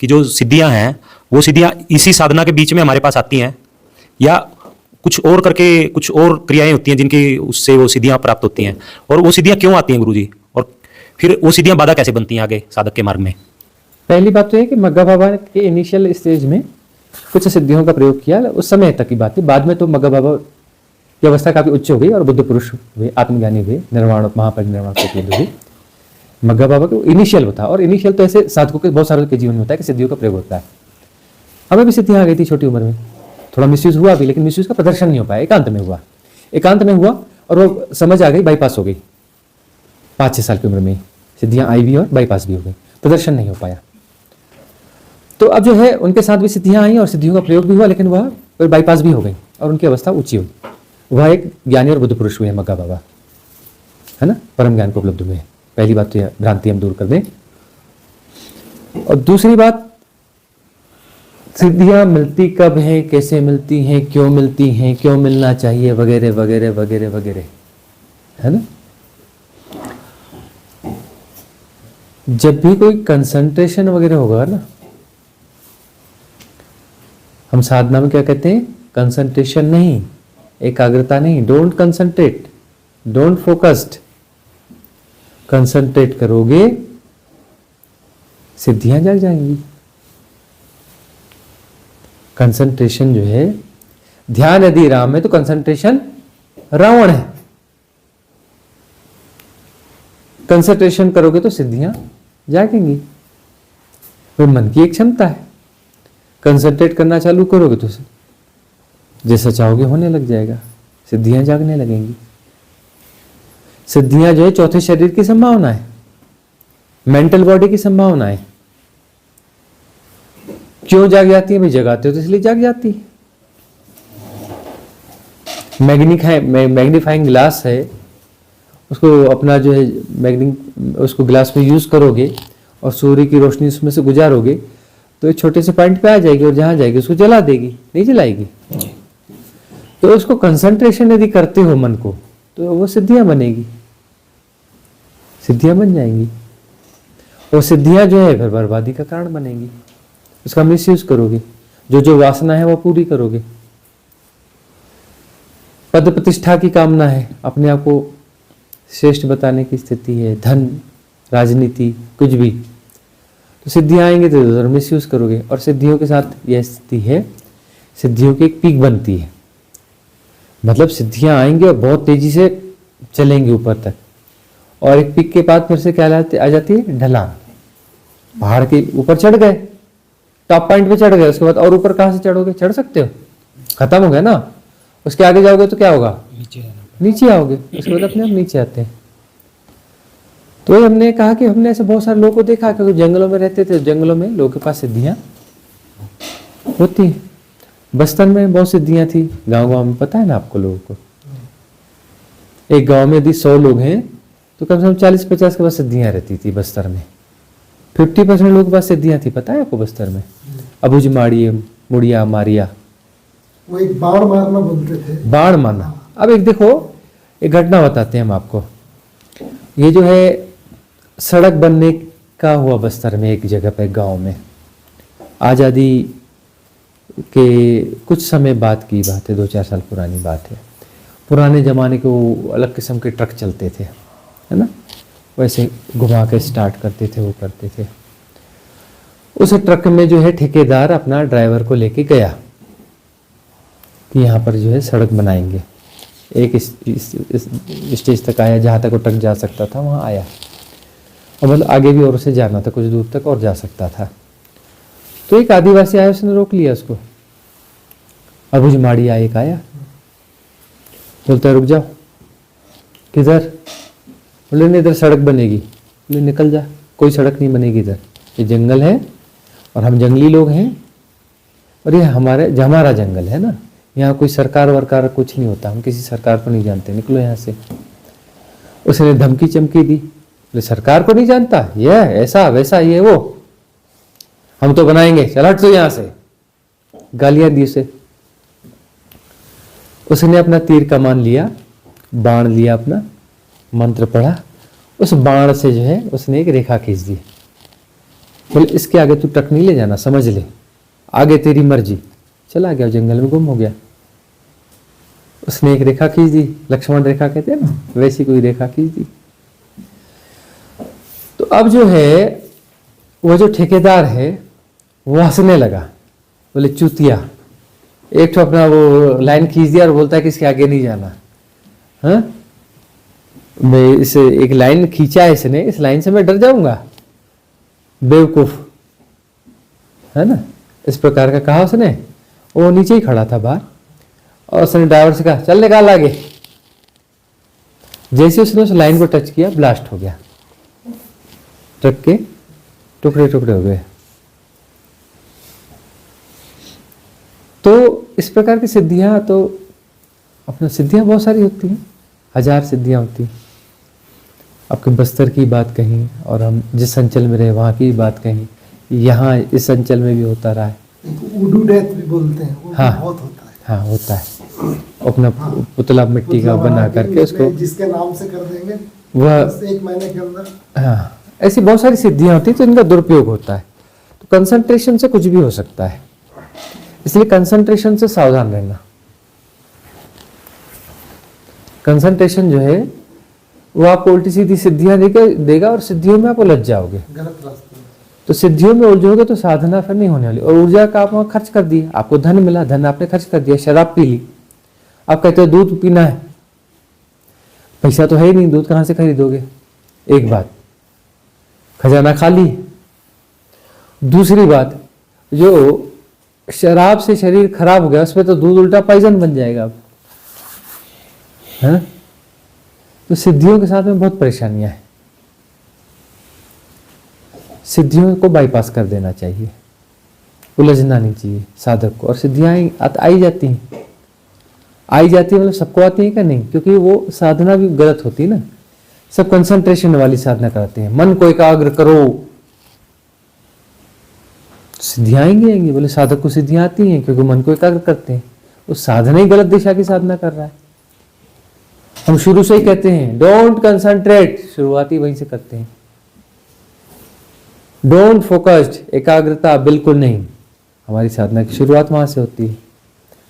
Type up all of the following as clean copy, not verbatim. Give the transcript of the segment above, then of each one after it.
कि जो सिद्धियां हैं वो सिद्धियां इसी साधना के बीच में हमारे पास आती हैं, या कुछ और करके कुछ और क्रियाएं होती हैं जिनकी उससे वो सिद्धियां प्राप्त होती हैं, और वो सिद्धियां क्यों आती हैं गुरुजी, और फिर वो सिद्धियां बाधा कैसे बनती हैं आगे साधक के मार्ग में? पहली बात तो है कि मग्गा बाबा के इनिशियल स्टेज में कुछ सिद्धियों का प्रयोग किया, उस समय तक की बात है। बाद में तो मग्गा बाबा की अवस्था काफी उच्च हो गई और बुद्ध पुरुष हुए, आत्मज्ञानी हुए, निर्वाण महापरिनिर्वाण को उपलब्ध हुई। मग्गा बाबा को इनिशियल होता, और इनिशियल तो ऐसे साधकों के बहुत सारे के जीवन में होता है कि सिद्धियों का प्रयोग होता है। हमें भी सिद्धियां आ गई थी छोटी उम्र में, थोड़ा मिसयूज हुआ भी, लेकिन मिसयूज का प्रदर्शन नहीं हो पाया, एकांत में हुआ, एकांत में हुआ और वो समझ आ गई, बाईपास हो गई। 5-6 साल की उम्र में सिद्धियां आई भी और बाईपास भी हो गई, प्रदर्शन नहीं हो पाया। तो अब जो है उनके साथ भी सिद्धियां आई और सिद्धियों का प्रयोग भी हुआ, लेकिन वह फिर बाईपास भी हो गई और उनकी अवस्था ऊंची हुई। वह एक ज्ञानी और बुद्ध पुरुष हुए मग्गा बाबा, है ना, परम ज्ञान को उपलब्ध हुए। पहली बात तो यह भ्रांति हम दूर कर दें। और दूसरी बात, सिद्धियां मिलती कब हैं, कैसे मिलती हैं, क्यों मिलती हैं, क्यों मिलना चाहिए, वगैरह वगैरह वगैरह वगैरह, है ना। जब भी कोई कंसंट्रेशन वगैरह होगा ना, हम साधना में क्या कहते हैं, कंसंट्रेशन नहीं, एकाग्रता नहीं, don't concentrate, don't focused. Concentrate करोगे सिद्धियां जग जाएंगी। कंसंट्रेशन जो है, ध्यान यदि राम है तो कंसंट्रेशन रावण है। कंसंट्रेशन करोगे तो सिद्धियां जागेंगी। वो मन की एक क्षमता है, कंसंट्रेट करना चालू करोगे तो जैसा चाहोगे होने लग जाएगा, सिद्धियां जागने लगेंगी। सिद्धियां जो है चौथे शरीर की संभावना है, मेंटल बॉडी की संभावना है। क्यों जाग जाती है भाई, जगाते हो तो इसलिए जाग जाती है। मैग्नीफाइंग ग्लास है, उसको अपना जो है उसको ग्लास में यूज करोगे और सूर्य की रोशनी उसमें से गुजारोगे तो एक छोटे से पॉइंट पे आ जाएगी और जहां जाएगी उसको जला देगी, नहीं जलाएगी। तो उसको कंसंट्रेशन यदि करते हो मन को तो वो सिद्धियां बनेगी, सिद्धियां बन जाएंगी। और सिद्धियां जो है फिर बर्बादी का कारण बनेगी, उसका मिसयूज करोगे, जो वासना है वो पूरी करोगे। पद प्रतिष्ठा की कामना है, अपने आप को श्रेष्ठ बताने की स्थिति है, धन, राजनीति, कुछ भी, तो सिद्धियां आएंगे तो जरूर मिसयूज करोगे। और सिद्धियों के साथ यह स्थिति है, सिद्धियों की एक पीक बनती है, मतलब सिद्धियां आएंगे और बहुत तेजी से चलेंगे ऊपर तक, और एक पीक के बाद फिर से क्या आ जाती है, ढलान। पहाड़ के ऊपर चढ़ गए, टॉप पॉइंट पे चढ़ गए, उसके बाद और ऊपर कहां से चढ़ोगे, चढ़ सकते हो, खत्म हो गया ना। उसके आगे जाओगे तो क्या होगा, नीचे आओगे, उसके बाद अपने आप नीचे आते हैं। तो हमने कहा कि हमने ऐसे बहुत सारे लोगों को देखा, क्योंकि जंगलों में रहते थे, जंगलों में लोगों के पास सिद्धियां होती हैं। बस्तर में बहुत सिद्धियां थी, गांव में, पता है ना आपको लोगों को। एक गांव में यदि 100 लोग हैं तो कम से कम 40-50 के पास सिद्धियां रहती थी बस्तर में। 50% लोगों के पास सिद्धियां थी, पता है आपको बस्तर में। अबुझ मारिये मुड़िया मारिया, वो एक बाण मारना बोलते थे, बाण मारना। अब एक देखो, एक घटना बताते हैं हम आपको। ये जो है सड़क बनने का हुआ बस्तर में, एक जगह पे गांव में, आज़ादी के कुछ समय बाद की बात है, 2-4 साल पुरानी बात है। पुराने ज़माने के वो अलग किस्म के ट्रक चलते थे, है ना, वैसे घुमा के स्टार्ट करते थे, वो करते थे। उस ट्रक में जो है ठेकेदार अपना ड्राइवर को लेके गया कि यहाँ पर जो है सड़क बनाएंगे। एक स्टेज तक आया, जहाँ तक वो ट्रक जा सकता था वहाँ आया, और मतलब आगे भी और उसे जाना था, कुछ दूर तक और जा सकता था। तो एक आदिवासी आया, उसने रोक लिया उसको। अबुझ माड़िया एक आया, बोलता रुक जाओ, किधर? बोले नहीं, इधर सड़क बनेगी। बोले निकल जा, कोई सड़क नहीं बनेगी इधर, ये जंगल है और हम जंगली लोग हैं, और ये हमारा जंगल है ना, यहाँ कोई सरकार वरकार कुछ नहीं होता, हम किसी सरकार को नहीं जानते, निकलो यहाँ से। उसने धमकी चमकी दी, बोले सरकार को नहीं जानता, ये ऐसा वैसा, ये वो, हम तो बनाएंगे, चल हट तो यहाँ से। गालियां दी उसे। उसने अपना तीर कमान लिया, बाण लिया, अपना मंत्र पढ़ा, उस बाण से जो है उसने एक रेखा खींच दी बोले इसके आगे तू टक नहीं ले जाना, समझ ले, आगे तेरी मर्जी। चला गया जंगल में, गुम हो गया। उसने एक रेखा खींच दी, लक्ष्मण रेखा कहते हैं ना, वैसी कोई रेखा खींच दी। तो अब जो है वो जो ठेकेदार है वो हंसने लगा, बोले चूतिया, एक तो अपना वो लाइन खींच दिया और बोलता है कि इसके आगे नहीं जाना। हाँ, मैं इस एक लाइन खींचा है इसने, इस लाइन से मैं डर जाऊंगा, बेवकूफ, है ना, इस प्रकार का कहा उसने। वो नीचे ही खड़ा था बाहर, और उसने ड्राइवर से कहा चल निकाल आगे। जैसे उसने उस लाइन को टच किया, ब्लास्ट हो गया, ट्रक के टुकड़े टुकड़े हो गए। तो इस प्रकार की सिद्धियां, तो अपना सिद्धियां बहुत सारी होती हैं, 1000 सिद्धियां होती हैं। आपके बस्तर की बात कहीं, और हम जिस अंचल में रहे वहाँ की बात कहीं, यहाँ इस अंचल में भी होता रहा है। उडू डेथ भी बोलते हैं, वो हाँ, बहुत होता है। हाँ होता है। अपना पुतला मिट्टी का बना करके उसको जिसके नाम से कर देंगे वह, बस 1 महीने के अंदर। हाँ, ऐसी बहुत सारी सिद्धियां होती हैं, तो इनका दुरुपयोग होता है। तो कंसंट्रेशन से कुछ भी हो सकता है, इसलिए कंसंट्रेशन से सावधान रहना। कंसंट्रेशन जो है वो आपको उल्टी सीधी सिद्धियां देगा, और सिद्धियों में आप उलझ जाओगे, गलत रास्ते में। तो सिद्धियों में उलझोगे तो साधना फिर नहीं होने वाली। और ऊर्जा का आप वहां खर्च कर दिया, आपको धन मिला, धन आपने खर्च कर दिया, शराब पी ली, आप कहते हो दूध पीना है, पैसा तो है ही नहीं, दूध कहां से खरीदोगे, एक बात, खजाना खाली। दूसरी बात, जो शराब से शरीर खराब हो गया, उसमें तो दूध उल्टा पॉइजन बन जाएगा अब, है। तो सिद्धियों के साथ में बहुत परेशानियां हैं, सिद्धियों को बाईपास कर देना चाहिए, उलझना नहीं चाहिए साधक को। और सिद्धियां आई जाती हैं, मतलब सबको आती है क्या, नहीं, क्योंकि वो साधना भी गलत होती है ना। सब कंसंट्रेशन वाली साधना करते हैं, मन को एकाग्र करो, सिद्धियां आएंगी। बोले साधक को सिद्धियां आती हैं क्योंकि मन को एकाग्र करते हैं, वो साधना ही गलत दिशा की साधना कर रहा है। हम शुरू से ही कहते हैं डोंट कंसंट्रेट, शुरुआत ही वहीं से करते हैं। डोंट फोकस्ड, एकाग्रता बिल्कुल नहीं, हमारी साधना की शुरुआत वहां से होती है।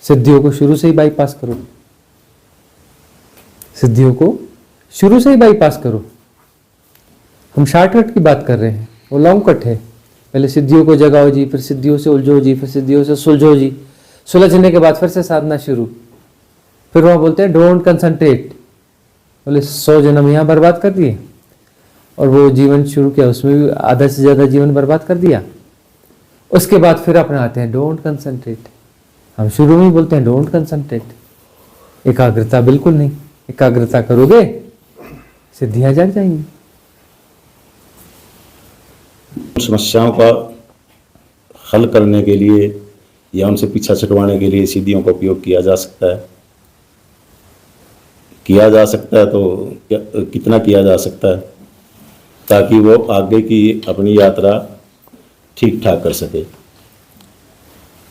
सिद्धियों को शुरू से ही बाईपास करो, सिद्धियों को शुरू से ही बाईपास करो। हम शॉर्टकट की बात कर रहे हैं, वो लॉन्ग कट है। पहले सिद्धियों को जगाओ जी, फिर सिद्धियों से उलझो जी, फिर सिद्धियों से सुलझो जी, सुलझने के बाद फिर से साधना शुरू। फिर वहां बोलते हैं डोंट कंसंट्रेट, बोले 100 जन्म यहाँ बर्बाद कर दिए, और वो जीवन शुरू किया उसमें भी आधा से ज्यादा जीवन बर्बाद कर दिया। उसके बाद फिर अपने आते हैं डोंट कंसंट्रेट। हम शुरू में ही बोलते हैं डोंट कंसंट्रेट, एकाग्रता बिल्कुल नहीं, एकाग्रता करोगे सिद्धियां जग जाएंगी। समस्याओं का हल करने के लिए या उनसे पीछा छुड़वाने के लिए सिद्धियों का उपयोग किया जा सकता है। तो कितना किया जा सकता है, ताकि वो आगे की अपनी यात्रा ठीक ठाक कर सके।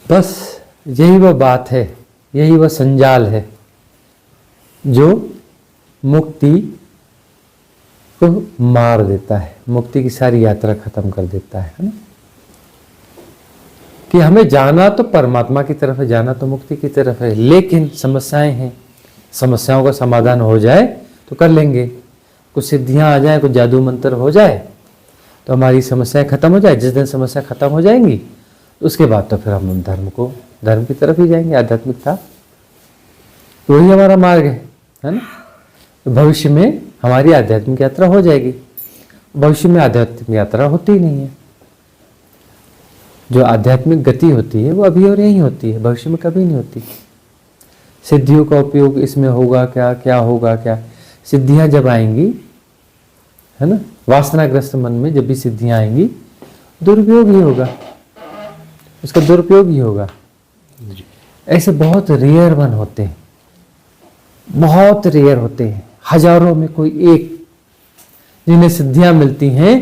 बस यही वह बात है, यही वह संजाल है जो मुक्ति को मार देता है, मुक्ति की सारी यात्रा खत्म कर देता है ना? कि हमें जाना तो परमात्मा की तरफ है, जाना तो मुक्ति की तरफ है, लेकिन समस्याएं हैं, समस्याओं का समाधान हो जाए तो कर लेंगे, कुछ सिद्धियां आ जाए, कुछ जादू मंत्र हो जाए तो हमारी समस्याएं खत्म हो जाए। जिस दिन समस्या खत्म हो जाएंगी उसके बाद तो फिर हम धर्म की तरफ ही जाएंगे, आध्यात्मिकता वही हमारा मार्ग है ना। तो भविष्य में हमारी आध्यात्मिक यात्रा हो जाएगी। भविष्य में आध्यात्मिक यात्रा होती ही नहीं है, जो आध्यात्मिक गति होती है वो अभी और यहीं होती है, भविष्य में कभी नहीं होती। सिद्धियों का उपयोग इसमें होगा क्या, क्या होगा क्या, सिद्धियां जब आएंगी है ना, वासनाग्रस्त मन में जब भी सिद्धियां आएंगी दुरुपयोग ही होगा, उसका दुरुपयोग ही होगा। ऐसे बहुत रेयर वन होते हैं, बहुत रेयर होते हैं, हजारों में कोई एक जिन्हें सिद्धियां मिलती हैं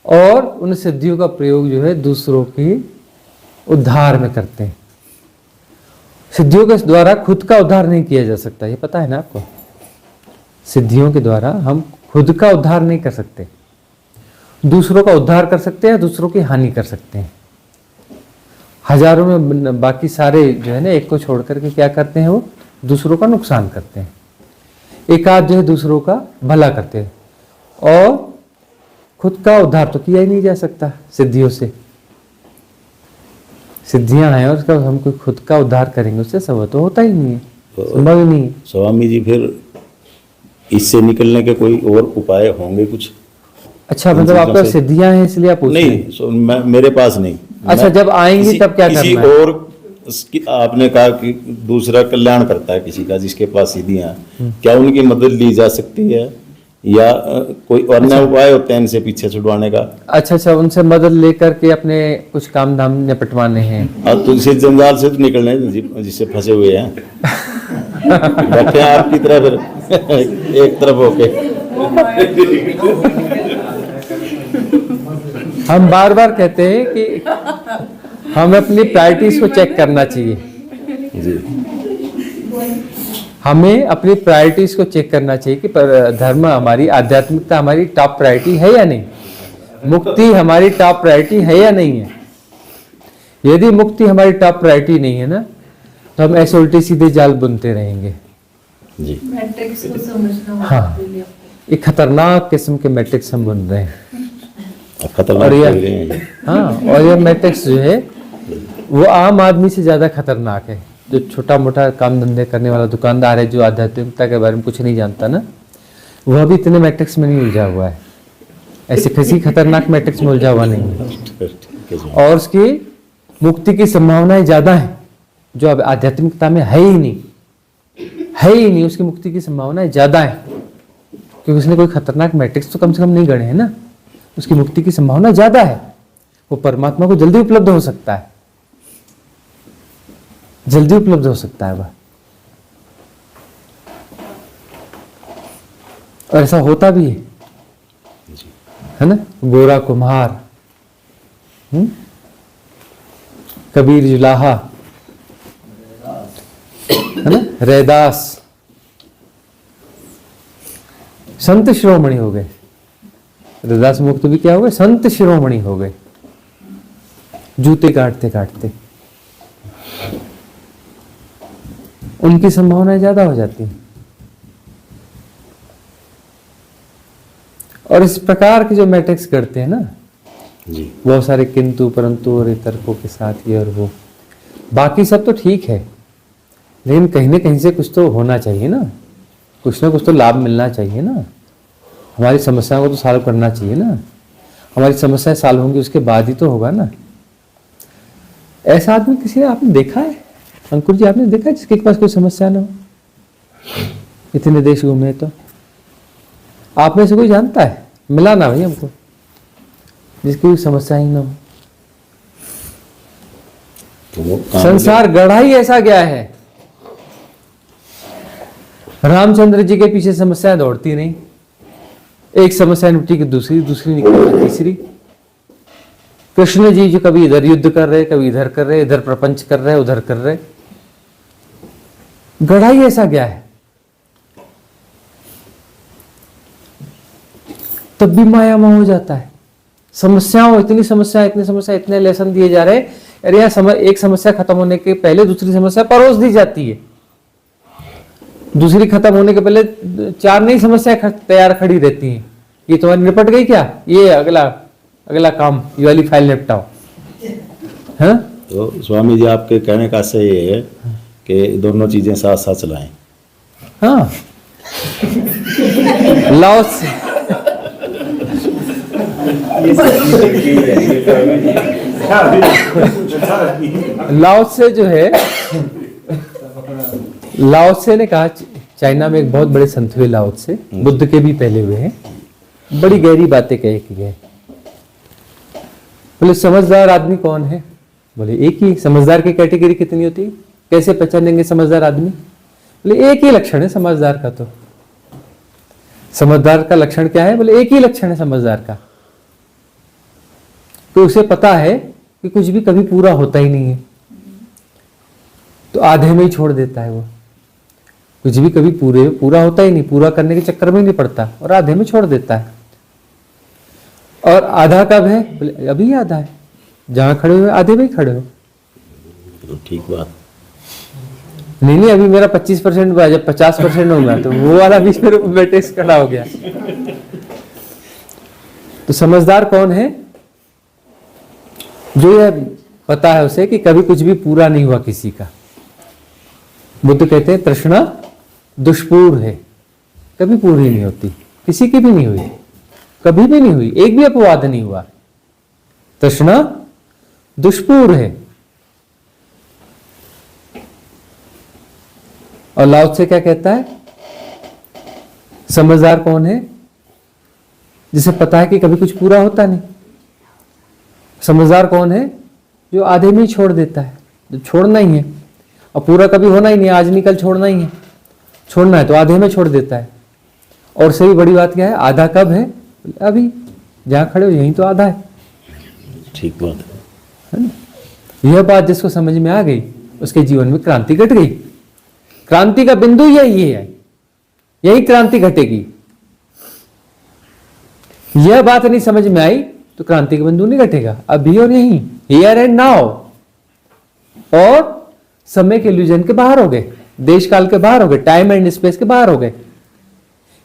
और उन सिद्धियों का प्रयोग जो है दूसरों के उद्धार में करते हैं। सिद्धियों के द्वारा खुद का उद्धार नहीं किया जा सकता, ये पता है ना आपको। सिद्धियों के द्वारा हम खुद का उद्धार नहीं कर सकते। दूसरों का उद्धार कर सकते हैं, दूसरों की हानि कर सकते हैं। हजारों में बाकी सारे जो है ना, एक को छोड़ करके क्या करते हैं, वो दूसरों का नुकसान करते हैं। एक आध जो है दूसरों का भला करते हैं, और खुद का उद्धार तो किया ही नहीं जा सकता सिद्धियों से। सिद्धियां हैं और उसका हम कोई खुद का उद्धार करेंगे उससे सब तो होता ही नहीं है, संभव ही नहीं है। स्वामी जी फिर इससे निकलने के कोई और उपाय होंगे कुछ? अच्छा, इन मतलब चीजों आपका से- सिद्धियां हैं इसलिए आप पूछ रहे हैं? नहीं, मेरे पास नहीं। अच्छा, मैं जब आएंगी तब क्या किसी करना है? और आपने कहा कि दूसरा कल्याण करता है किसी का जिसके पास सिद्धियां हैं, क्या उनकी मदद ली जा सकती है, या कोई अन्य उपाय होते हैं इनसे पीछे छुड़वाने का? अच्छा, उनसे मदद लेकर के अपने कुछ काम धाम निपटवाने हैं। अब तो इसे जंजाल से तो निकलना है जिससे फंसे हुए हैं। बैठे हैं आपकी तरह फिर एक तरफ होके। हम बार बार कहते हैं कि हमें अपनी प्रायोरिटीज को चेक करना चाहिए। जी, हमें अपनी प्रायोरिटीज को चेक करना चाहिए कि धर्म हमारी, आध्यात्मिकता हमारी टॉप प्रायोरिटी है या नहीं, मुक्ति हमारी टॉप प्रायोरिटी है या नहीं है। यदि मुक्ति हमारी टॉप प्रायोरिटी नहीं है ना, तो हम ऐसे उल्टे सीधे जाल बुनते रहेंगे। जी, मैट्रिक्स को समझना हाँ। आपके लिए। एक खतरनाक किस्म के मैट्रिक्स हम बुन रहे हैं। अब खतरनाक और ये- हो रहे हैं। हाँ, और ये मैट्रिक्स जो है वो आम आदमी से ज्यादा खतरनाक है। जो छोटा मोटा काम धंधे करने वाला दुकानदार है, जो आध्यात्मिकता के बारे में कुछ नहीं जानता ना, वह भी इतने मैट्रिक्स में नहीं उलझा हुआ है। ऐसे किसी खतरनाक मैट्रिक्स में उलझा हुआ नहीं है, ठीक है जी। और उसकी मुक्ति की संभावनाएं ज्यादा है, जो अब आध्यात्मिकता में है ही नहीं, है ही नहीं। उसकी मुक्ति की संभावनाएं ज्यादा है, क्योंकि उसने कोई खतरनाक मैट्रिक्स तो कम से कम नहीं गढ़े हैं ना। उसकी मुक्ति की संभावना ज्यादा है, वो परमात्मा को जल्दी उपलब्ध हो सकता है, जल्दी उपलब्ध हो सकता है वह। और ऐसा होता भी है ना। गोरा कुम्हार, कबीर जुलाहा, है ना, रैदास, संत शिरोमणि हो गए। रैदास मुक्त भी क्या हो गए, संत शिरोमणि हो गए, जूते काटते काटते। उनकी संभावनाएं ज्यादा हो जाती हैं। और इस प्रकार के जो मैट्रिक्स करते हैं ना, जी, बहुत सारे किंतु परंतु और तर्कों के साथ ये और वो, बाकी सब तो ठीक है, लेकिन कहीं ना कहीं से कुछ तो होना चाहिए ना कुछ तो लाभ मिलना चाहिए ना। हमारी समस्याओं को तो सॉल्व करना चाहिए ना। हमारी समस्याएं सॉल्व होंगी उसके बाद ही तो होगा ना। ऐसा आदमी किसी ने आपने देखा है? अंकुर जी, आपने देखा है जिसके पास कोई समस्या ना हो? इतने देश घूमे तो आप में से कोई जानता है? मिला ना भाई हमको जिसकी कोई समस्या ही ना हो। तो वो काम संसार गढ़ा ही ऐसा गया है। रामचंद्र जी के पीछे समस्याएं दौड़ती नहीं, एक समस्या निपटी कि दूसरी, दूसरी निकली तीसरी। कृष्ण जी जो कभी इधर युद्ध कर रहे, कभी इधर कर रहे, इधर प्रपंच कर रहे, उधर कर रहे। गढ़ा ही ऐसा गया है। तब भी माया मोह हो जाता है। समस्याओं, इतनी समस्या, इतने लेसन दिए जा रहे हैं। अरे यार, एक समस्या खत्म होने के पहले दूसरी समस्या परोस दी जाती है। दूसरी खत्म होने के पहले चार नई समस्या तैयार खड़ी रहती हैं। ये तुम्हारी निपट गई क्या? ये अगला काम, ये वाली फाइल निपटाओ। हाँ, तो स्वामी जी आपके कहने का आशय ये है कि दोनों चीजें साथ साथ चलाएं। हाँ। लाओत्से जो है, लाओत्से ने कहा, चाइना में एक बहुत बड़े संत हुए लाओत्से, बुद्ध के भी पहले हुए हैं, बड़ी गहरी बातें कही की है। बोले समझदार आदमी कौन है? बोले एक ही। समझदार की कैटेगरी कितनी होती है? कैसे पहचानेंगे समझदार आदमी? बोले एक ही लक्षण है समझदार का। तो समझदार का लक्षण क्या है? बोले एक ही लक्षण है समझदार का। तो उसे पता है कि कुछ भी कभी पूरा होता ही नहीं है, तो आधे में ही छोड़ देता है। वो कुछ भी कभी पूरा होता ही नहीं, पूरा करने के चक्कर में नहीं पड़ता और आधे में छोड़ देता है। और आधा कब है? बोले अभी आधा है, जहां खड़े हुए आधे में ही खड़े हो। तो ठीक बात। नहीं अभी मेरा 25% हुआ, जब 50% होगा तो वो वाला बीच में टेस्ट खड़ा हो गया। तो समझदार कौन है? जो ये पता है उसे कि कभी कुछ भी पूरा नहीं हुआ किसी का। बुद्ध कहते हैं तृष्णा दुष्पूर है, कभी पूरी नहीं होती, किसी की भी नहीं हुई, कभी भी नहीं हुई, एक भी अपवाद नहीं हुआ। तृष्णा दुष्पूर है। और लाओ त्से क्या कहता है? समझदार कौन है? जिसे पता है कि कभी कुछ पूरा होता नहीं। समझदार कौन है? जो आधे में ही छोड़ देता है, जो छोड़ना ही है और पूरा कभी होना ही नहीं, आज नहीं कल छोड़ना ही है, छोड़ना है तो आधे में छोड़ देता है। और सही बड़ी बात क्या है? आधा कब है? अभी जहां खड़े हो यहीं तो आधा है। ठीक बात है ना? यह बात जिसको समझ में आ गई उसके जीवन में क्रांति घट गई। क्रांति का बिंदु यही है, यही क्रांति घटेगी। यह बात नहीं समझ में आई तो क्रांति का बिंदु नहीं घटेगा। अभी और यहीं, हियर एंड नाउ। और समय के इल्यूजन के बाहर हो गए, देश काल के बाहर हो गए, टाइम एंड स्पेस के बाहर हो गए।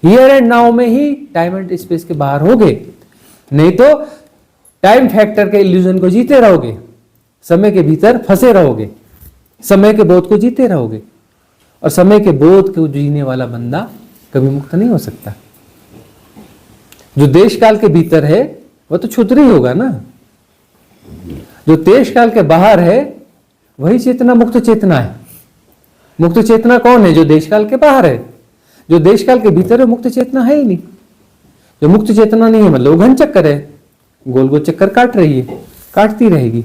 हियर एंड नाउ में ही टाइम एंड स्पेस के बाहर हो गए, नहीं तो टाइम फैक्टर के इल्यूजन को जीते रहोगे, समय के भीतर फंसे रहोगे, समय के बोध को जीते रहोगे। और समय के बोध को जीने वाला बंदा कभी मुक्त नहीं हो सकता। जो देश काल के भीतर है वह तो क्षुद्र ही होगा ना। जो देश काल के बाहर है वही चेतना मुक्त चेतना है। मुक्त चेतना कौन है? जो देश काल के बाहर है। जो देश काल के भीतर है मुक्त चेतना है ही नहीं। जो मुक्त चेतना नहीं है मतलब वो घन चक्कर है, गोल गोल चक्कर काट रही है, काटती रहेगी।